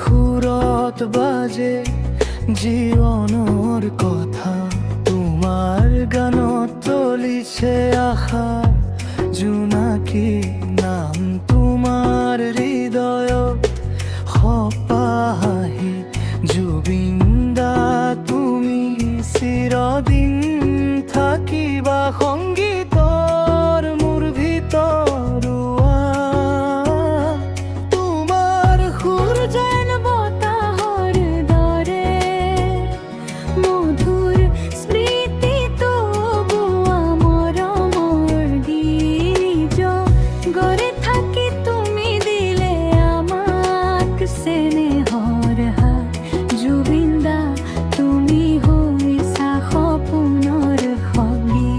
সুরত বাজে জীৱনৰ কথা তোমাৰ গানত তলিছে আশা জোনাকী নাম তোমাৰ হৃদয়ত সপাহি জুবিন দা তুমি চিৰদিন থাকিবা সংগীতৰ মোৰ ভিতৰুৱা তোমাৰ সুৰ যেন বতাহৰ দৰে মধুৰ স্মৃতি তবুৱা মৰমৰ গীত গড়ে থাকি তুমি দিলে আমাক চেনেহৰ হাত জুবিন দা তুমি হৈছা সপোনৰ সঙ্গী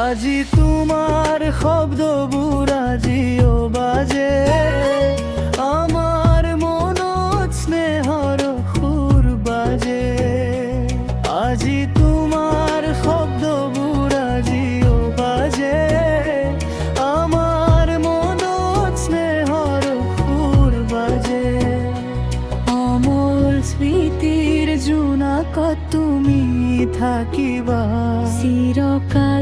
আজি তোমাৰ শব্দবোৰ আজিও বাজে আমাৰ মনত স্নেহৰ সুৰ বাজে আজি তোমাৰ শব্দবোৰ আজিও বাজে আমাৰ মনত স্নেহৰ সুৰ বাজে অমল স্মৃতিৰ জোনাকত তুমি থাকিবা চিৰকাল